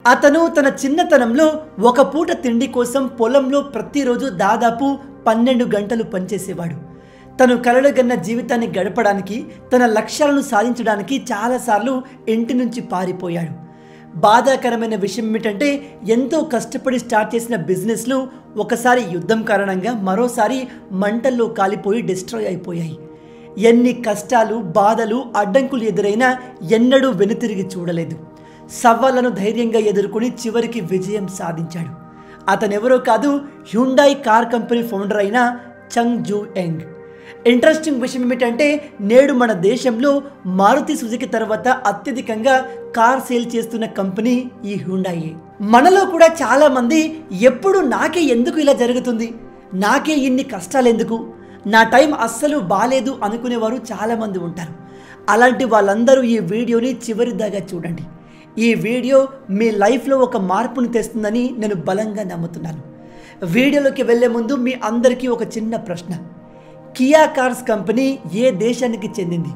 అతను తన చిన్నతనంలో ఒక పూట తిండి కోసం పొలంలో ప్రతిరోజు దాదాపు 12 గంటలు పనిచేసేవాడు. తను కలలుగన్న జీవితాన్ని గడపడానికి, తన లక్ష్యాలను సాధించడానికి చాలాసార్లు ఇంటి నుంచి పారిపోయాడు. బాధాకరమైన విషయం ఏమిటంటే ఎంతో కష్టపడి స్టార్ట్ చేసిన బిజినెస్లు ఒకసారి యుద్ధం కారణంగా మరోసారి మంటల్లో కాలిపోయి డిస్ట్రాయ్ అయిపోయాయి. ఎన్ని కష్టాలు, బాధలు, అడ్డంకులు ఎదురైనా ఎన్నడూ వెనుతిరిగి చూడలేదు. సవాళ్లను ధైర్యంగా ఎదుర్కొని చివరికి విజయం సాధించాడు. అతనెవరో కాదు, హ్యుండాయ్ కార్ కంపెనీ ఫౌండర్ అయిన చంగ్ జూ యంగ్. ఇంట్రెస్టింగ్ విషయం ఏమిటంటే నేడు మన దేశంలో మారుతి సుజుకి తర్వాత అత్యధికంగా కార్ సేల్ చేస్తున్న కంపెనీ ఈ హ్యుండాయే. మనలో కూడా చాలామంది ఎప్పుడు నాకే ఎందుకు ఇలా జరుగుతుంది, నాకే ఇన్ని కష్టాలు ఎందుకు, నా టైం అస్సలు బాలేదు అనుకునేవారు చాలామంది ఉంటారు. అలాంటి వాళ్ళందరూ ఈ వీడియోని చివరి దాకా చూడండి. ఈ వీడియో మీ లైఫ్లో ఒక మార్పును తెస్తుందని నేను బలంగా నమ్ముతున్నాను. వీడియోలోకి వెళ్ళే ముందు మీ అందరికీ ఒక చిన్న ప్రశ్న. కియా కార్స్ కంపెనీ ఏ దేశానికి చెందింది?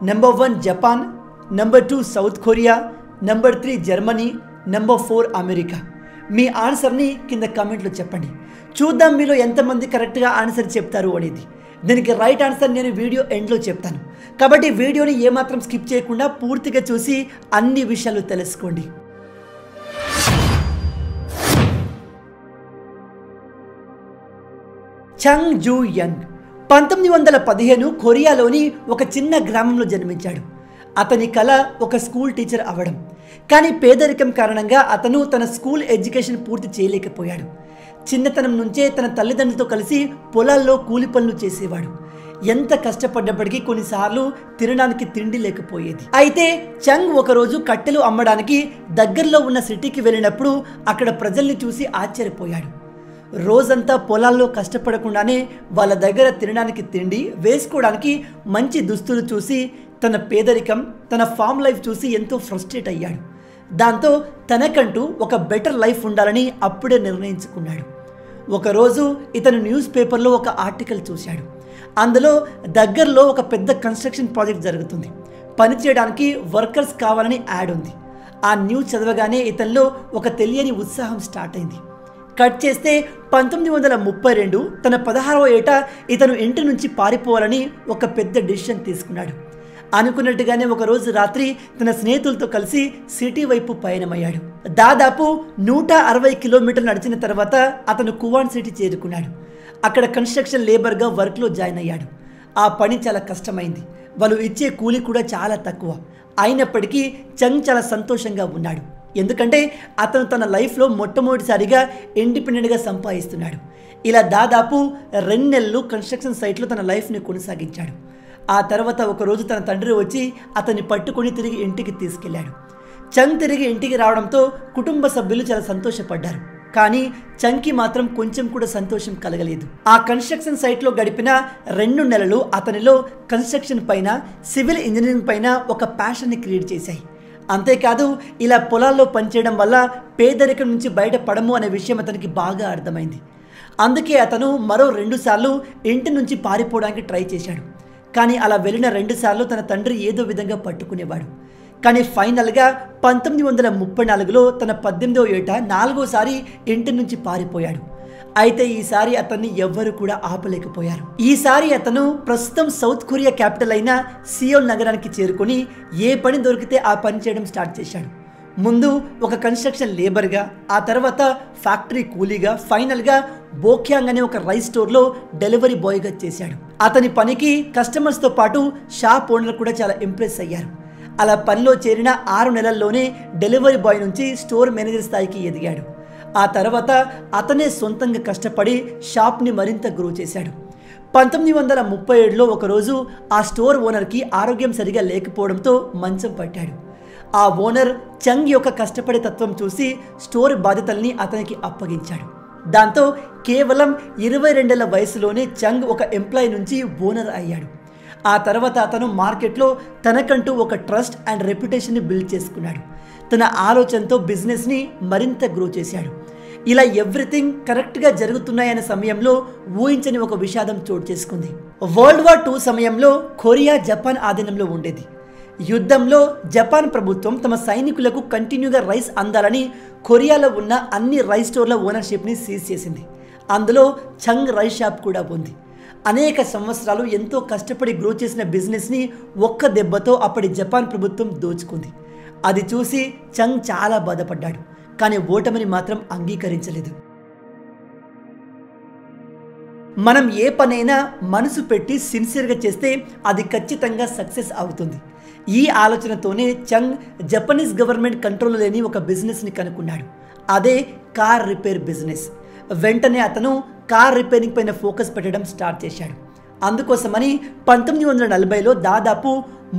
Number 1 Japan, number 2 South Korea, number 3 Germany, number 4 America. మీ ఆన్సర్ని కింద కామెంట్లో చెప్పండి. చూద్దాం మీలో ఎంతమంది కరెక్ట్గా ఆన్సర్ చెప్తారు అనేది. దీనికి రైట్ ఆన్సర్ నేను వీడియో ఎండ్లో చెప్తాను. కాబట్టి వీడియోని ఏమాత్రం స్కిప్ చేయకుండా పూర్తిగా చూసి అన్ని విషయాలు తెలుసుకోండి. చంగ్ జూ యంగ్ 1915 కొరియాలోని ఒక చిన్న గ్రామంలో జన్మించాడు. అతని కల ఒక స్కూల్ టీచర్ అవ్వడం. కానీ పేదరికం కారణంగా అతను తన స్కూల్ ఎడ్యుకేషన్ పూర్తి చేయలేకపోయాడు. చిన్నతనం నుంచే తన తల్లిదండ్రులతో కలిసి పొలాల్లో కూలి పనులు చేసేవాడు. ఎంత కష్టపడ్డప్పటికీ కొన్నిసార్లు తినడానికి తిండి లేకపోయేది. అయితే చంగ్ ఒకరోజు కట్టెలు అమ్మడానికి దగ్గరలో ఉన్న సిటీకి వెళ్ళినప్పుడు అక్కడ ప్రజల్ని చూసి ఆశ్చర్యపోయాడు. రోజంతా పొలాల్లో కష్టపడకుండానే వాళ్ళ దగ్గర తినడానికి తిండి, వేసుకోవడానికి మంచి దుస్తులు చూసి తన పేదరికం, తన ఫామ్ లైఫ్ చూసి ఎంతో ఫ్రస్ట్రేట్ అయ్యాడు. దాంతో తనకంటూ ఒక బెటర్ లైఫ్ ఉండాలని అప్పుడే నిర్ణయించుకున్నాడు. ఒకరోజు ఇతను న్యూస్ పేపర్లో ఒక ఆర్టికల్ చూశాడు. అందులో దగ్గరలో ఒక పెద్ద కన్స్ట్రక్షన్ ప్రాజెక్ట్ జరుగుతుంది, పని చేయడానికి వర్కర్స్ కావాలని యాడ్ ఉంది. ఆ న్యూస్ చదవగానే ఇతనిలో ఒక తెలియని ఉత్సాహం స్టార్ట్ అయింది. కట్ చేస్తే 1932 తన 16వ ఏట ఇతను ఇంటి నుంచి పారిపోవాలని ఒక పెద్ద డిసిషన్ తీసుకున్నాడు. అనుకున్నట్టుగానే ఒకరోజు రాత్రి తన స్నేహితులతో కలిసి సిటీ వైపు పయనమయ్యాడు. దాదాపు 160 కిలోమీటర్లు నడిచిన తర్వాత అతను కువాన్ సిటీ చేరుకున్నాడు. అక్కడ కన్స్ట్రక్షన్ లేబర్గా వర్క్లో జాయిన్ అయ్యాడు. ఆ పని చాలా కష్టమైంది. వాళ్ళు ఇచ్చే కూలి కూడా చాలా తక్కువ. అయినప్పటికీ చంగ్ చాలా సంతోషంగా ఉన్నాడు. ఎందుకంటే అతను తన లైఫ్లో మొట్టమొదటిసారిగా ఇండిపెండెంట్గా సంపాదిస్తున్నాడు. ఇలా దాదాపు 2 నెలలు కన్స్ట్రక్షన్ సైట్లో తన లైఫ్ని కొనసాగించాడు. ఆ తర్వాత ఒకరోజు తన తండ్రి వచ్చి అతన్ని పట్టుకొని తిరిగి ఇంటికి తీసుకెళ్లాడు. చంగ్ తిరిగి ఇంటికి రావడంతో కుటుంబ సభ్యులు చాలా సంతోషపడ్డారు. కానీ చంగ్కి మాత్రం కొంచెం కూడా సంతోషం కలగలేదు. ఆ కన్స్ట్రక్షన్ సైట్లో గడిపిన 2 నెలలు అతనిలో కన్స్ట్రక్షన్ పైన, సివిల్ ఇంజనీరింగ్ పైన ఒక ప్యాషన్ని క్రియేట్ చేశాయి. అంతేకాదు ఇలా పొలాల్లో పనిచేయడం వల్ల పేదరికం నుంచి బయటపడము అనే విషయం అతనికి బాగా అర్థమైంది. అందుకే అతను మరో 2 సార్లు ఇంటి నుంచి పారిపోవడానికి ట్రై చేశాడు. కానీ అలా వెళ్ళిన 2 సార్లు తన తండ్రి ఏదో విధంగా పట్టుకునేవాడు. కానీ ఫైనల్గా 1934లో తన 18వ ఏట 4వసారి ఇంటి నుంచి పారిపోయాడు. అయితే ఈసారి అతన్ని ఎవ్వరూ కూడా ఆపలేకపోయారు. ఈసారి అతను ప్రస్తుతం సౌత్ కొరియా క్యాపిటల్ అయిన సియోల్ నగరానికి చేరుకొని ఏ పని దొరికితే ఆ పని చేయడం స్టార్ట్ చేశాడు. ముందు ఒక కన్స్ట్రక్షన్ లేబర్గా, ఆ తర్వాత ఫ్యాక్టరీ కూలీగా, ఫైనల్గా బోక్యాంగ్ అనే ఒక రైస్ స్టోర్లో డెలివరీ బాయ్గా చేశాడు. అతని పనికి కస్టమర్స్తో పాటు షాప్ ఓనర్ కూడా చాలా ఇంప్రెస్ అయ్యారు. అలా పనిలో చేరిన 6 నెలల్లోనే డెలివరీ బాయ్ నుంచి స్టోర్ మేనేజర్ స్థాయికి ఎదిగాడు. ఆ తర్వాత అతనే సొంతంగా కష్టపడి షాప్ని మరింత గ్రో చేశాడు. 1937లో ఒకరోజు ఆ స్టోర్ ఓనర్కి ఆరోగ్యం సరిగా లేకపోవడంతో మంచం పట్టాడు. ఆ ఓనర్ చంగ్ యొక్క కష్టపడే తత్వం చూసి స్టోర్ బాధ్యతల్ని అతనికి అప్పగించాడు. దాంతో కేవలం 22 ఏళ్ల వయసులోనే చంగ్ ఒక ఎంప్లాయీ నుంచి ఓనర్ అయ్యాడు. ఆ తర్వాత అతను మార్కెట్లో తనకంటూ ఒక ట్రస్ట్ అండ్ రెప్యుటేషన్ని బిల్డ్ చేసుకున్నాడు. తన ఆలోచనతో బిజినెస్ని మరింత గ్రో చేశాడు. ఇలా ఎవ్రీథింగ్ కరెక్ట్గా జరుగుతున్నాయనే సమయంలో ఊహించని ఒక విషాదం చోటు చేసుకుంది. వరల్డ్ వార్ II సమయంలో కొరియా జపాన్ ఆధీనంలో ఉండేది. యుద్ధంలో జపాన్ ప్రభుత్వం తమ సైనికులకు కంటిన్యూగా రైస్ అందాలని కొరియాలో ఉన్న అన్ని రైస్ స్టోర్ల ఓనర్షిప్ని సీజ్ చేసింది. అందులో చంగ్ రైస్ షాప్ కూడా ఉంది. అనేక సంవత్సరాలు ఎంతో కష్టపడి గ్రో చేసిన బిజినెస్ని ఒక్క దెబ్బతో అప్పటి జపాన్ ప్రభుత్వం దోచుకుంది. అది చూసి చంగ్ చాలా బాధపడ్డాడు. కానీ ఓటమిని మాత్రం అంగీకరించలేదు. మనం ఏ పనైనా మనసు పెట్టి సిన్సియర్గా చేస్తే అది ఖచ్చితంగా సక్సెస్ అవుతుంది. ఈ ఆలోచనతోనే చంగ్ జపనీస్ గవర్నమెంట్ కంట్రోల్ లేని ఒక బిజినెస్ని కనుక్కున్నాడు. అదే కార్ రిపేర్ బిజినెస్. వెంటనే అతను కార్ రిపేరింగ్ పైన ఫోకస్ పెట్టడం స్టార్ట్ చేశాడు. అందుకోసమని 1940లో దాదాపు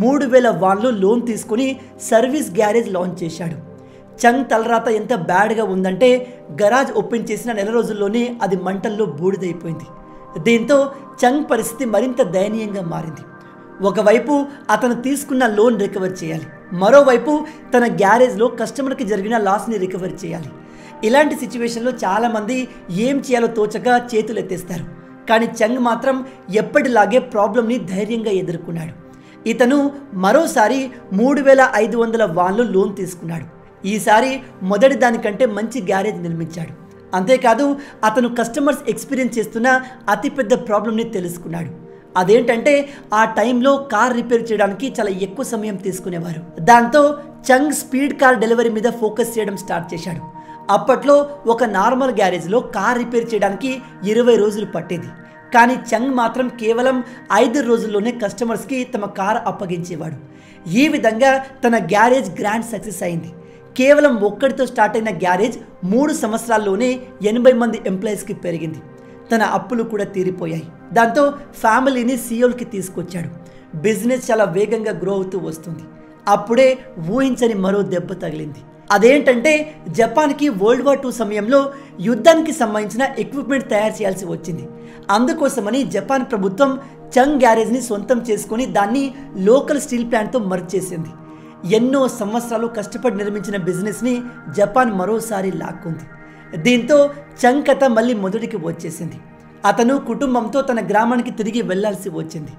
3000 వాన్లు లోన్ తీసుకుని సర్వీస్ గ్యారేజ్ లాంచ్ చేశాడు. చంగ్ తలరాత ఎంత బ్యాడ్గా ఉందంటే గరాజ్ ఓపెన్ చేసిన నెల రోజుల్లోనే అది మంటల్లో బూడిదైపోయింది. దీంతో చంగ్ పరిస్థితి మరింత దయనీయంగా మారింది. ఒకవైపు అతను తీసుకున్న లోన్ రికవర్ చేయాలి, మరోవైపు తన గ్యారేజ్లో కస్టమర్కి జరిగిన లాస్ని రికవర్ చేయాలి. ఇలాంటి సిచ్యువేషన్లో చాలామంది ఏం చేయాలో తోచక చేతులు ఎత్తేస్తారు. కానీ చంగ్ మాత్రం ఎప్పటిలాగే ప్రాబ్లంని ధైర్యంగా ఎదుర్కొన్నాడు. ఇతను మరోసారి 3500 వాన్లు లోన్ తీసుకున్నాడు. ఈసారి మొదటి దానికంటే మంచి గ్యారేజ్ నిర్మించాడు. అంతేకాదు అతను కస్టమర్స్ ఎక్స్పీరియన్స్ చేస్తున్న అతిపెద్ద ప్రాబ్లంని తెలుసుకున్నాడు. అదేంటంటే ఆ టైంలో కార్ రిపేర్ చేయడానికి చాలా ఎక్కువ సమయం తీసుకునేవారు. దాంతో చంగ్ స్పీడ్ కార్ డెలివరీ మీద ఫోకస్ చేయడం స్టార్ట్ చేశాడు. అప్పట్లో ఒక నార్మల్ గ్యారేజ్లో కార్ రిపేర్ చేయడానికి 20 రోజులు పట్టేది. కానీ చంగ్ మాత్రం కేవలం 5 రోజుల్లోనే కస్టమర్స్కి తమ కార్ అప్పగించేవాడు. ఈ విధంగా తన గ్యారేజ్ గ్రాండ్ సక్సెస్ అయింది. కేవలం ఒక్కడితో స్టార్ట్ అయిన గ్యారేజ్ 3 సంవత్సరాల్లోనే 80 మంది ఎంప్లాయీస్కి పెరిగింది. తన అప్పులు కూడా తీరిపోయాయి. దాంతో ఫ్యామిలీని సియోల్కి తీసుకొచ్చాడు. బిజినెస్ చాలా వేగంగా గ్రో అవుతూ వస్తుంది. అప్పుడే ఊహించని మరో దెబ్బ తగిలింది. అదేంటంటే జపాన్కి వరల్డ్ వార్ 2 సమయంలో యుద్ధానికి సంబంధించిన ఎక్విప్మెంట్ తయారు చేయాల్సి వచ్చింది. అందుకోసమని జపాన్ ప్రభుత్వం చంగ్ గ్యారేజ్ని సొంతం చేసుకొని దాన్ని లోకల్ స్టీల్ ప్లాంట్తో మర్జ్ చేసింది. ఎన్నో సంవత్సరాలు కష్టపడి నిర్మించిన బిజినెస్ని జపాన్ మరోసారి లాక్కుంది. దీంతో చంగ్ కథ మళ్ళీ మొదటికి వచ్చేసింది. అతను కుటుంబంతో తన గ్రామానికి తిరిగి వెళ్లాల్సి వచ్చింది.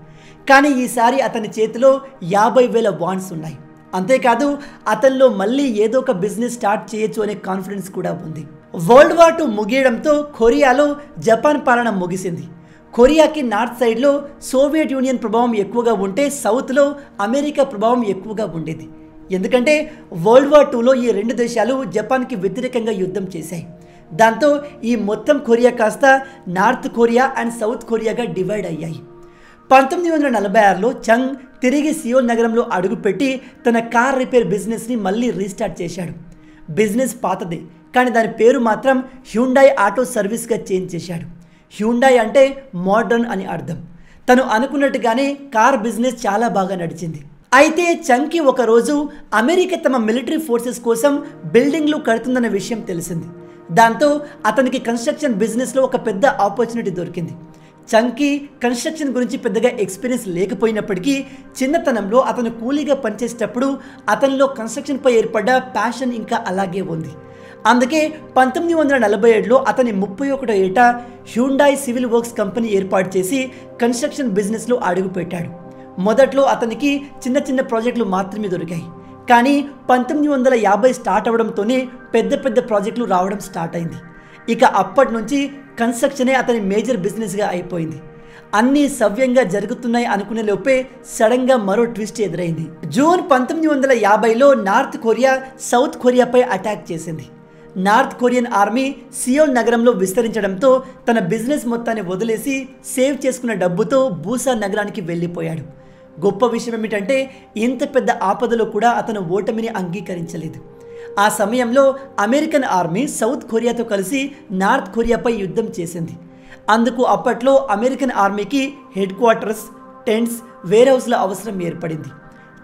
కానీ ఈసారి అతని చేతిలో 50,000 వాన్స్ ఉన్నాయి. అంతేకాదు అతనిలో మళ్ళీ ఏదో ఒక బిజినెస్ స్టార్ట్ చేయొచ్చు అనే కాన్ఫిడెన్స్ కూడా ఉంది. వరల్డ్ వార్ 2 ముగియడంతో కొరియాలో జపాన్ పాలన ముగిసింది. కొరియాకి నార్త్ సైడ్లో సోవియట్ యూనియన్ ప్రభావం ఎక్కువగా ఉంటే సౌత్లో అమెరికా ప్రభావం ఎక్కువగా ఉండేది. ఎందుకంటే వరల్డ్ వార్ 2లో ఈ 2 దేశాలు జపాన్కి వ్యతిరేకంగా యుద్ధం చేశాయి. దాంతో ఈ మొత్తం కొరియా కాస్త నార్త్ కొరియా అండ్ సౌత్ కొరియాగా డివైడ్ అయ్యాయి. 1946లో చంగ్ తిరిగి సియోల్ నగరంలో అడుగుపెట్టి తన కార్ రిపేర్ బిజినెస్ని మళ్ళీ రీస్టార్ట్ చేశాడు. బిజినెస్ పాతదే, కానీ దాని పేరు మాత్రం హ్యుండాయ్ ఆటో సర్వీస్గా చేంజ్ చేశాడు. హ్యుండాయ్ అంటే మోడర్న్ అని అర్థం. తను అనుకున్నట్టుగానే కార్ బిజినెస్ చాలా బాగా నడిచింది. అయితే చంగ్కి ఒకరోజు అమెరికా తమ మిలిటరీ ఫోర్సెస్ కోసం బిల్డింగ్లు కడుతుందన్న విషయం తెలిసింది. దాంతో అతనికి కన్స్ట్రక్షన్ బిజినెస్లో ఒక పెద్ద ఆపర్చునిటీ దొరికింది. చంగ్కి కన్స్ట్రక్షన్ గురించి పెద్దగా ఎక్స్పీరియన్స్ లేకపోయినప్పటికీ చిన్నతనంలో అతను కూలీగా పనిచేసేటప్పుడు అతనిలో కన్స్ట్రక్షన్పై ఏర్పడ్డ ప్యాషన్ ఇంకా అలాగే ఉంది. అందుకే 1947లో అతని 31వ ఏట హ్యుండాయ్ సివిల్ వర్క్స్ కంపెనీ ఏర్పాటు చేసి కన్స్ట్రక్షన్ బిజినెస్లో అడుగుపెట్టాడు. మొదట్లో అతనికి చిన్న చిన్న ప్రాజెక్టులు మాత్రమే దొరికాయి. కానీ 1950 స్టార్ట్ అవడంతోనే పెద్ద పెద్ద ప్రాజెక్టులు రావడం స్టార్ట్ అయింది. ఇక అప్పటి నుంచి కన్స్ట్రక్షనే అతని మేజర్ బిజినెస్గా అయిపోయింది. అన్నీ సవ్యంగా జరుగుతున్నాయి అనుకునే లోపే సడన్గా మరో ట్విస్ట్ ఎదురైంది. జూన్ 1950లో నార్త్ కొరియా సౌత్ కొరియాపై అటాక్ చేసింది. నార్త్ కొరియన్ ఆర్మీ సియోల్ నగరంలో విస్తరించడంతో తన బిజినెస్ మొత్తాన్ని వదిలేసి సేవ్ చేసుకున్న డబ్బుతో బూసాన్ నగరానికి వెళ్ళిపోయాడు. గొప్ప విషయం ఏమిటంటే ఇంత పెద్ద ఆపదలో కూడా అతను ఓటమిని అంగీకరించలేదు. ఆ సమయంలో అమెరికన్ ఆర్మీ సౌత్ కొరియాతో కలిసి నార్త్ కొరియాపై యుద్ధం చేసింది. అందుకు అప్పట్లో అమెరికన్ ఆర్మీకి హెడ్ క్వార్టర్స్, టెంట్స్, వేర్ హౌస్ల అవసరం ఏర్పడింది.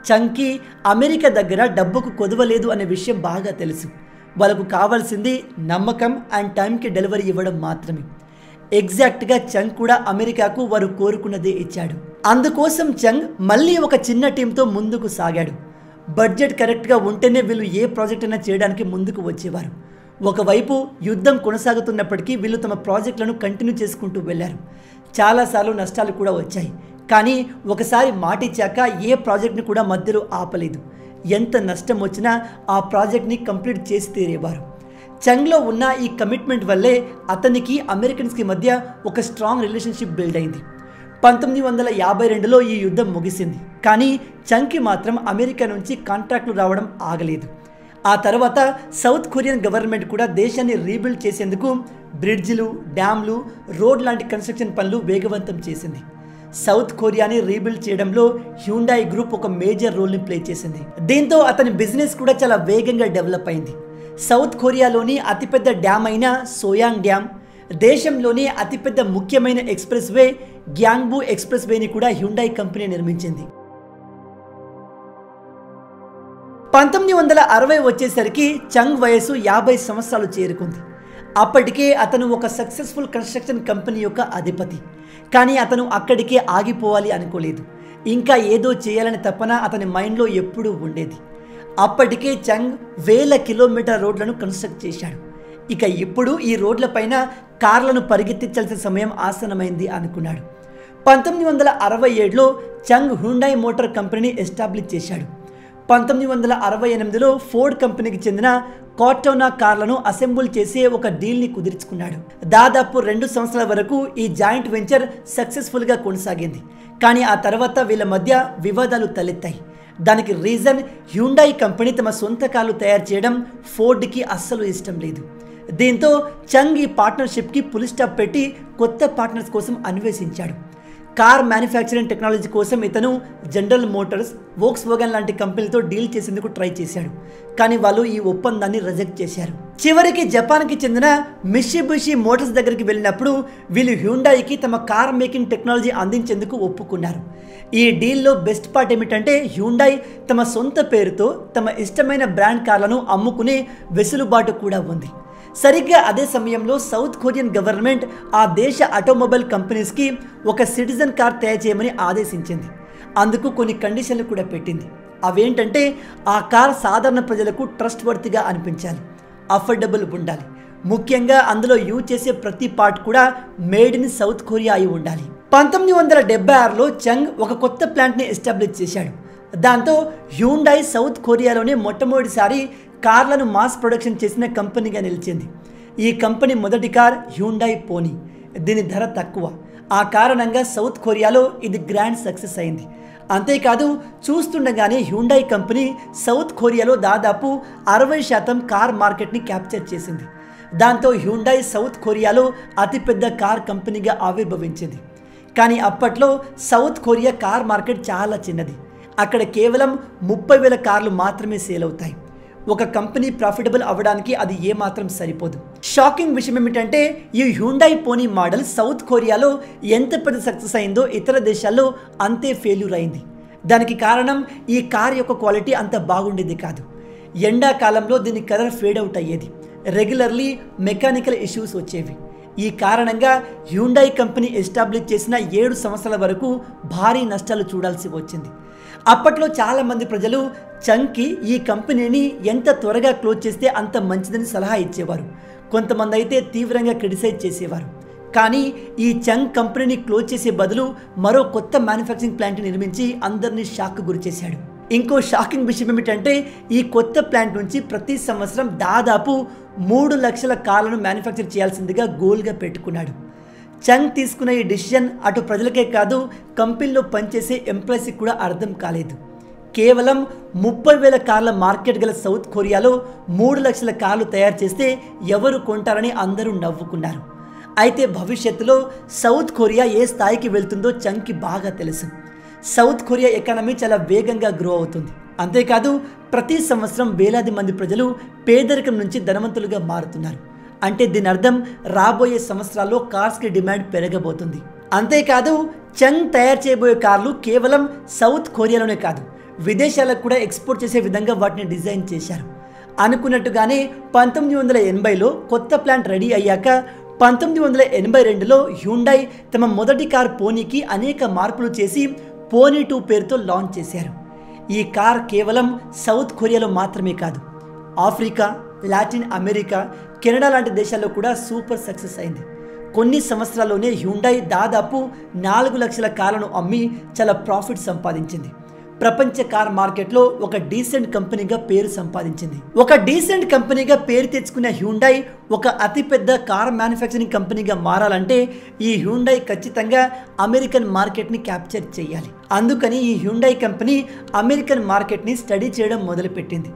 చంగ్కి అమెరికా దగ్గర డబ్బుకు కొదవలేదు అనే విషయం బాగా తెలుసు. వాళ్ళకు కావాల్సింది నమ్మకం అండ్ టైంకి డెలివరీ ఇవ్వడం మాత్రమే. ఎగ్జాక్ట్గా చంగ్ కూడా అమెరికాకు వారు కోరుకున్నదే ఇచ్చాడు. అందుకోసం చంగ్ మళ్ళీ ఒక చిన్న టీంతో ముందుకు సాగాడు. బడ్జెట్ కరెక్ట్గా ఉంటేనే వీళ్ళు ఏ ప్రాజెక్ట్ అయినా చేయడానికి ముందుకు వచ్చేవారు. ఒకవైపు యుద్ధం కొనసాగుతున్నప్పటికీ వీళ్ళు తమ ప్రాజెక్టులను కంటిన్యూ చేసుకుంటూ వెళ్ళారు. చాలాసార్లు నష్టాలు కూడా వచ్చాయి. కానీ ఒకసారి మాటిచ్చాక ఏ ప్రాజెక్ట్ని కూడా మధ్యలో ఆపలేదు. ఎంత నష్టం వచ్చినా ఆ ప్రాజెక్ట్ని కంప్లీట్ చేసి తీరేవారు. చంగ్లో ఉన్న ఈ కమిట్మెంట్ వల్లే అతనికి అమెరికన్స్కి మధ్య ఒక స్ట్రాంగ్ రిలేషన్షిప్ బిల్డ్ అయింది. 1952లో ఈ యుద్ధం ముగిసింది. కానీ చంగ్కి మాత్రం అమెరికా నుంచి కాంట్రాక్టులు రావడం ఆగలేదు. ఆ తర్వాత సౌత్ కొరియన్ గవర్నమెంట్ కూడా దేశాన్ని రీబిల్డ్ చేసేందుకు బ్రిడ్జిలు, డ్యామ్లు, రోడ్ లాంటి కన్స్ట్రక్షన్ పనులు వేగవంతం చేసింది. సౌత్ కొరియాని రీబిల్డ్ చేయడంలో హ్యుండాయ్ గ్రూప్ ఒక మేజర్ రోల్ని ప్లే చేసింది. దీంతో అతని బిజినెస్ కూడా చాలా వేగంగా డెవలప్ అయింది. సౌత్ కొరియాలోని అతిపెద్ద డ్యామ్ అయిన సోయాంగ్ డ్యామ్, దేశంలోని అతిపెద్ద ముఖ్యమైన ఎక్స్ప్రెస్ వే గ్యాంగ్బూ ఎక్స్ప్రెస్ వేని కూడా హ్యుండాయ్ కంపెనీ నిర్మించింది. 1960 వచ్చేసరికి చంగ్ వయసు 50 సంవత్సరాలు చేరుకుంది. అప్పటికే అతను ఒక సక్సెస్ఫుల్ కన్స్ట్రక్షన్ కంపెనీ యొక్క అధిపతి. కానీ అతను అక్కడికే ఆగిపోవాలి అనుకోలేదు. ఇంకా ఏదో చేయాలని తపన అతని మైండ్లో ఎప్పుడూ ఉండేది. అప్పటికే చంగ్ వేల కిలోమీటర్ రోడ్లను కన్స్ట్రక్ట్ చేశాడు. ఇక ఇప్పుడు ఈ రోడ్లపైన కార్లను పరిగెత్తించాల్సిన సమయం ఆసన్నమైంది అనుకున్నాడు. 1967లో చంగ్ హ్యుండాయ్ మోటార్ కంపెనీని ఎస్టాబ్లిష్ చేశాడు. 1968లో ఫోర్డ్ కంపెనీకి చెందిన కార్టోనా కార్లను అసెంబుల్ చేసే ఒక డీల్ని కుదుర్చుకున్నాడు. దాదాపు 2 సంవత్సరాల వరకు ఈ జాయింట్ వెంచర్ సక్సెస్ఫుల్గా కొనసాగింది. కానీ ఆ తర్వాత వీళ్ళ మధ్య వివాదాలు తలెత్తాయి. దానికి రీజన్ హ్యుండాయ్ కంపెనీ తమ సొంత కార్లు తయారు చేయడం ఫోర్డ్కి అస్సలు ఇష్టం లేదు. దీంతో చంగ్ ఈ పార్ట్నర్షిప్కి ఫుల్ స్టాప్ పెట్టి కొత్త పార్ట్నర్స్ కోసం అన్వేషించాడు. కార్ మ్యానుఫ్యాక్చరింగ్ టెక్నాలజీ కోసం ఇతను జనరల్ మోటార్స్, వోక్స్వాగన్ లాంటి కంపెనీలతో డీల్ చేసేందుకు ట్రై చేశాడు. కానీ వాళ్ళు ఈ ఒప్పందాన్ని రిజెక్ట్ చేశారు. చివరికి జపాన్కి చెందిన మిత్సుబిషి మోటార్స్ దగ్గరికి వెళ్ళినప్పుడు వీళ్ళు హ్యుండాయ్కి తమ కార్ మేకింగ్ టెక్నాలజీ అందించేందుకు ఒప్పుకున్నారు. ఈ డీల్లో బెస్ట్ పార్ట్ ఏమిటంటే హ్యుండాయ్ తమ సొంత పేరుతో తమ ఇష్టమైన బ్రాండ్ కార్లను అమ్ముకునే వెసులుబాటు కూడా ఉంది. సరిగ్గా అదే సమయంలో సౌత్ కొరియన్ గవర్నమెంట్ ఆ దేశ ఆటోమొబైల్ కంపెనీస్కి ఒక సిటిజన్ కార్ తయారు చేయమని ఆదేశించింది. అందుకు కొన్ని కండిషన్లు కూడా పెట్టింది. అవేంటంటే ఆ కార్ సాధారణ ప్రజలకు ట్రస్ట్ వర్తిగా అనిపించాలి, అఫోర్డబుల్ ఉండాలి, ముఖ్యంగా అందులో యూజ్ చేసే ప్రతి పార్ట్ కూడా మేడ్ ఇన్ సౌత్ కొరియా అయి ఉండాలి. 1976లో చంగ్ ఒక కొత్త ప్లాంట్ని ఎస్టాబ్లిష్ చేశాడు. దాంతో హ్యుండాయ్ సౌత్ కొరియాలోనే మొట్టమొదటిసారి కార్లను మాస్ ప్రొడక్షన్ చేసిన కంపెనీగా నిలిచింది. ఈ కంపెనీ మొదటి కార్ హ్యుండాయ్ పోనీ. దీని ధర తక్కువ. ఆ కారణంగా సౌత్ కొరియాలో ఇది గ్రాండ్ సక్సెస్ అయింది. అంతేకాదు చూస్తుండగానే హ్యుండాయ్ కంపెనీ సౌత్ కొరియాలో దాదాపు 60% కార్ మార్కెట్ని క్యాప్చర్ చేసింది. దాంతో హ్యుండాయ్ సౌత్ కొరియాలో అతిపెద్ద కార్ కంపెనీగా ఆవిర్భవించింది. కానీ అప్పట్లో సౌత్ కొరియా కార్ మార్కెట్ చాలా చిన్నది. అక్కడ కేవలం 30,000 కార్లు మాత్రమే సేల్ అవుతాయి. ఒక కంపెనీ ప్రాఫిటబుల్ అవ్వడానికి అది ఏమాత్రం సరిపోదు. షాకింగ్ విషయం ఏమిటంటే ఈ హ్యుండాయ్ పోనీ మోడల్ సౌత్ కొరియాలో ఎంత పెద్ద సక్సెస్ అయిందో ఇతర దేశాల్లో అంతే ఫెయిల్యూర్ అయింది. దానికి కారణం ఈ కార్ యొక్క క్వాలిటీ అంత బాగుండేది కాదు. ఎండాకాలంలో దీని కలర్ ఫేడ్ అవుట్ అయ్యేది. రెగ్యులర్లీ మెకానికల్ ఇష్యూస్ వచ్చేవి. ఈ కారణంగా హ్యుండాయ్ కంపెనీ ఎస్టాబ్లిష్ చేసిన 7 సంవత్సరాల వరకు భారీ నష్టాలు చూడాల్సి వచ్చింది. అప్పట్లో చాలామంది ప్రజలు చంగ్కి ఈ కంపెనీని ఎంత త్వరగా క్లోజ్ చేస్తే అంత మంచిదని సలహా ఇచ్చేవారు. కొంతమంది అయితే తీవ్రంగా క్రిటిసైజ్ చేసేవారు. కానీ ఈ చంగ్ కంపెనీని క్లోజ్ చేసే బదులు మరో కొత్త మ్యానుఫ్యాక్చరింగ్ ప్లాంట్ నిర్మించి అందరినీ షాక్ గురి చేశాడు. ఇంకో షాకింగ్ విషయం ఏమిటంటే ఈ కొత్త ప్లాంట్ నుంచి ప్రతి సంవత్సరం దాదాపు 3 లక్షల కార్లను మ్యానుఫ్యాక్చర్ చేయాల్సిందిగా గోల్గా పెట్టుకున్నాడు. చంగ్ తీసుకున్న ఈ డిసిషన్ అటు ప్రజలకే కాదు కంపెనీలో పనిచేసే ఎంప్లాయీస్కి కూడా అర్థం కాలేదు. కేవలం 30,000 కార్ల మార్కెట్ గల సౌత్ కొరియాలో 3 లక్షల కార్లు తయారు చేస్తే ఎవరు కొంటారని అందరూ నవ్వుకున్నారు. అయితే భవిష్యత్తులో సౌత్ కొరియా ఏ స్థాయికి వెళ్తుందో చంగ్కి బాగా తెలుసు. సౌత్ కొరియా ఎకానమీ చాలా వేగంగా గ్రో అవుతుంది. అంతేకాదు ప్రతి సంవత్సరం వేలాది మంది ప్రజలు పేదరికం నుంచి ధనవంతులుగా మారుతున్నారు. అంటే దీని అర్థం రాబోయే సంవత్సరాల్లో కార్స్కి డిమాండ్ పెరగబోతుంది. అంతేకాదు చంగ్ తయారు చేయబోయే కార్లు కేవలం సౌత్ కొరియాలోనే కాదు విదేశాలకు కూడా ఎక్స్పోర్ట్ చేసే విధంగా వాటిని డిజైన్ చేశారు. అనుకున్నట్టుగానే 1980లో కొత్త ప్లాంట్ రెడీ అయ్యాక 1982లో హ్యుండాయ్ తమ మొదటి కార్ పోనీకి అనేక మార్పులు చేసి పోనీ 2 పేరుతో లాంచ్ చేశారు. ఈ కార్ కేవలం సౌత్ కొరియాలో మాత్రమే కాదు ఆఫ్రికా, లాటిన్ అమెరికా, కెనడా లాంటి దేశాల్లో కూడా సూపర్ సక్సెస్ అయింది. కొన్ని సంవత్సరాల్లోనే హ్యుండై దాదాపు 4 లక్షల కార్లను అమ్మి చాలా ప్రాఫిట్ సంపాదించింది. ప్రపంచ కార్ మార్కెట్లో ఒక డీసెంట్ కంపెనీగా పేరు సంపాదించింది. ఒక డీసెంట్ కంపెనీగా పేరు తెచ్చుకున్న హ్యుండై ఒక అతిపెద్ద కార్ మ్యానుఫ్యాక్చరింగ్ కంపెనీగా మారాలంటే ఈ హ్యుండై ఖచ్చితంగా అమెరికన్ మార్కెట్ని క్యాప్చర్ చేయాలి. అందుకని ఈ హ్యుండై కంపెనీ అమెరికన్ మార్కెట్ని స్టడీ చేయడం మొదలుపెట్టింది.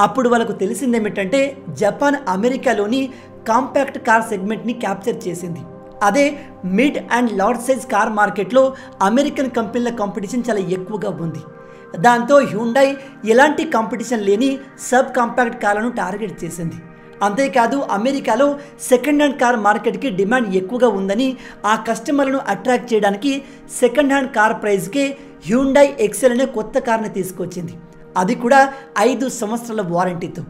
అప్పుడు వాళ్ళకు తెలిసిందేమిటంటే జపాన్ అమెరికాలోని కాంపాక్ట్ కార్ సెగ్మెంట్ని క్యాప్చర్ చేసింది. అదే mid and large size car మార్కెట్లో అమెరికన్ కంపెనీల కాంపిటీషన్ చాలా ఎక్కువగా ఉంది. దాంతో హ్యుండై ఎలాంటి కాంపిటీషన్ లేని సబ్ కాంపాక్ట్ కార్లను టార్గెట్ చేసింది. అంతేకాదు అమెరికాలో సెకండ్ హ్యాండ్ కార్ మార్కెట్కి డిమాండ్ ఎక్కువగా ఉందని ఆ కస్టమర్లను అట్రాక్ట్ చేయడానికి సెకండ్ హ్యాండ్ కార్ ప్రైస్కే హ్యుండై ఎక్సెల్ అనే కొత్త కార్ని తీసుకొచ్చింది. అది కూడా 5 సంవత్సరాల వారంటీతో.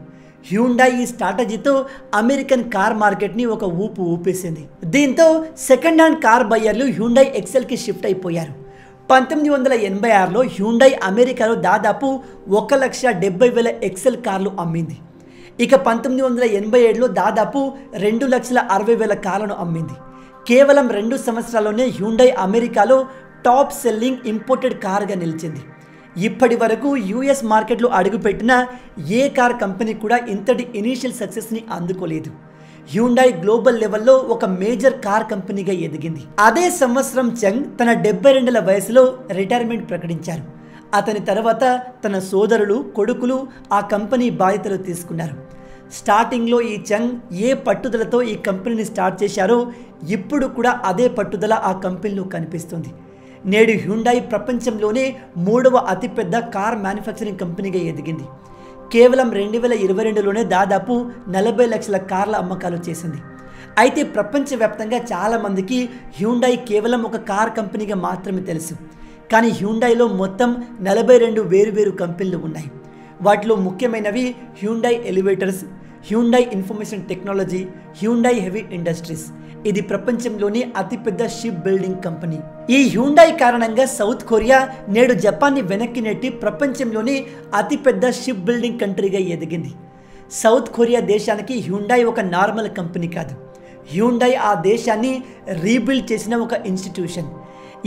హ్యుండై ఈ స్ట్రాటజీతో అమెరికన్ కార్ మార్కెట్ని ఒక ఊపు ఊపేసింది. దీంతో సెకండ్ హ్యాండ్ కార్ బయ్యర్లు హ్యుండై ఎక్సెల్కి షిఫ్ట్ అయిపోయారు. 1986లో హ్యుండై అమెరికాలో దాదాపు 1,70,000 ఎక్సెల్ కార్లు అమ్మింది. ఇక 1987లో దాదాపు 2,60,000 కార్లను అమ్మింది. కేవలం 2 సంవత్సరాల్లోనే హ్యుండై అమెరికాలో టాప్ సెల్లింగ్ ఇంపోర్టెడ్ కార్గా నిలిచింది. ఇప్పటి వరకు యూఎస్ మార్కెట్లో అడుగుపెట్టిన ఏ కార్ కంపెనీ కూడా ఇంతటి ఇనీషియల్ సక్సెస్ని అందుకోలేదు. హ్యుండై గ్లోబల్ లెవెల్లో ఒక మేజర్ కార్ కంపెనీగా ఎదిగింది. అదే సంవత్సరం చెంగ్ తన 72 వయసులో రిటైర్మెంట్ ప్రకటించారు. అతని తర్వాత తన సోదరులు, కొడుకులు ఆ కంపెనీ బాధ్యతలు తీసుకున్నారు. స్టార్టింగ్లో ఈ చెంగ్ ఏ పట్టుదలతో ఈ కంపెనీని స్టార్ట్ చేశారో ఇప్పుడు కూడా అదే పట్టుదల ఆ కంపెనీలో కనిపిస్తుంది. నేడు హ్యుండై ప్రపంచంలోనే 3వ అతిపెద్ద కార్ మ్యానుఫ్యాక్చరింగ్ కంపెనీగా ఎదిగింది. కేవలం 2022లోనే దాదాపు 40 లక్షల కార్ల అమ్మకాలు చేసింది. అయితే ప్రపంచవ్యాప్తంగా చాలామందికి హ్యుండై కేవలం ఒక కార్ కంపెనీగా మాత్రమే తెలుసు. కానీ హ్యుండైలో మొత్తం 42 వేరువేరు కంపెనీలు ఉన్నాయి. వాటిలో ముఖ్యమైనవి Hyundai elevators, Hyundai information technology, Hyundai heavy industries. ఇది ప్రపంచంలోని అతిపెద్ద షిప్ బిల్డింగ్ కంపెనీ. ఈ హ్యుండై కారణంగా సౌత్ కొరియా నేడు జపాన్ని వెనక్కి నెట్టి ప్రపంచంలోని అతిపెద్ద షిప్ బిల్డింగ్ కంట్రీగా ఎదిగింది. సౌత్ కొరియా దేశానికి హ్యుండై ఒక నార్మల్ కంపెనీ కాదు. హ్యుండై ఆ దేశాన్ని రీబిల్డ్ చేసిన ఒక ఇన్స్టిట్యూషన్.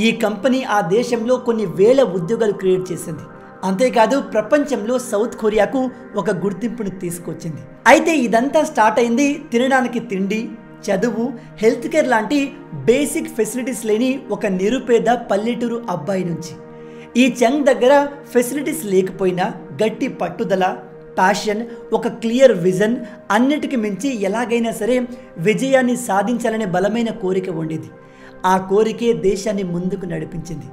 ఈ కంపెనీ ఆ దేశంలో కొన్ని వేల ఉద్యోగాలు క్రియేట్ చేసింది. అంతేకాదు ప్రపంచంలో సౌత్ కొరియాకు ఒక గుర్తింపుని తీసుకొచ్చింది. అయితే ఇదంతా స్టార్ట్ అయింది తినడానికి తిండి, చదువు, హెల్త్ కేర్ లాంటి బేసిక్ ఫెసిలిటీస్ లేని ఒక నిరుపేద పల్లెటూరు అబ్బాయి నుంచి. ఈ చెంగ్ దగ్గర ఫెసిలిటీస్ లేకపోయినా గట్టి పట్టుదల, ప్యాషన్, ఒక క్లియర్ విజన్, అన్నిటికీ మించి ఎలాగైనా సరే విజయాన్ని సాధించాలనే బలమైన కోరిక ఉండేది. ఆ కోరికే దేశాన్ని ముందుకు నడిపించింది.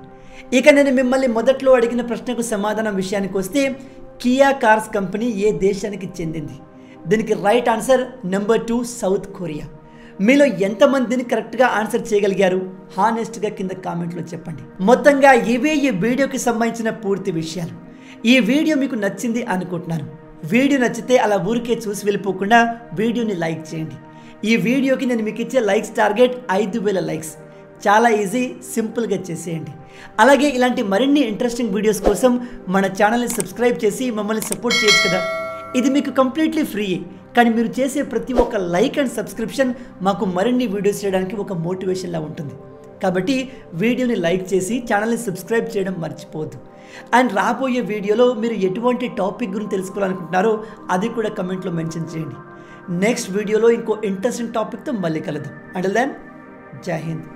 ఇక నేను మిమ్మల్ని మొదట్లో అడిగిన ప్రశ్నకు సమాధానం విషయానికి వస్తే కియా కార్స్ కంపెనీ ఏ దేశానికి చెందింది? దీనికి right answer number 2 South Korea. మీలో ఎంతమందిని కరెక్ట్గా ఆన్సర్ చేయగలిగారు? హానెస్ట్గా కింద కామెంట్లో చెప్పండి. మొత్తంగా ఇవే ఈ వీడియోకి సంబంధించిన పూర్తి విషయాలు. ఈ వీడియో మీకు నచ్చింది అనుకుంటున్నాను. వీడియో నచ్చితే అలా ఊరికే చూసి వెళ్ళిపోకుండా వీడియోని లైక్ చేయండి. ఈ వీడియోకి నేను మీకు ఇచ్చే లైక్స్ టార్గెట్ 5,000 లైక్స్. చాలా ఈజీ, సింపుల్గా చేసేయండి. అలాగే ఇలాంటి మరిన్ని ఇంట్రెస్టింగ్ వీడియోస్ కోసం మన ఛానల్ని సబ్స్క్రైబ్ చేసి మమ్మల్ని సపోర్ట్ చేయొచ్చు కదా. ఇది మీకు కంప్లీట్లీ ఫ్రీ. కానీ మీరు చేసే ప్రతి ఒక్క లైక్ అండ్ సబ్స్క్రిప్షన్ మాకు మరిన్ని వీడియోస్ చేయడానికి ఒక మోటివేషన్లా ఉంటుంది. కాబట్టి వీడియోని లైక్ చేసి ఛానల్ని సబ్స్క్రైబ్ చేయడం మర్చిపోవద్దు. అండ్ రాబోయే వీడియోలో మీరు ఎటువంటి టాపిక్ గురించి తెలుసుకోవాలనుకుంటున్నారో అది కూడా కమెంట్లో మెన్షన్ చేయండి. నెక్స్ట్ వీడియోలో ఇంకో ఇంట్రెస్టింగ్ టాపిక్తో మళ్ళీ కలుద్దాం. అంటిల్ దెన్, జై హింద్.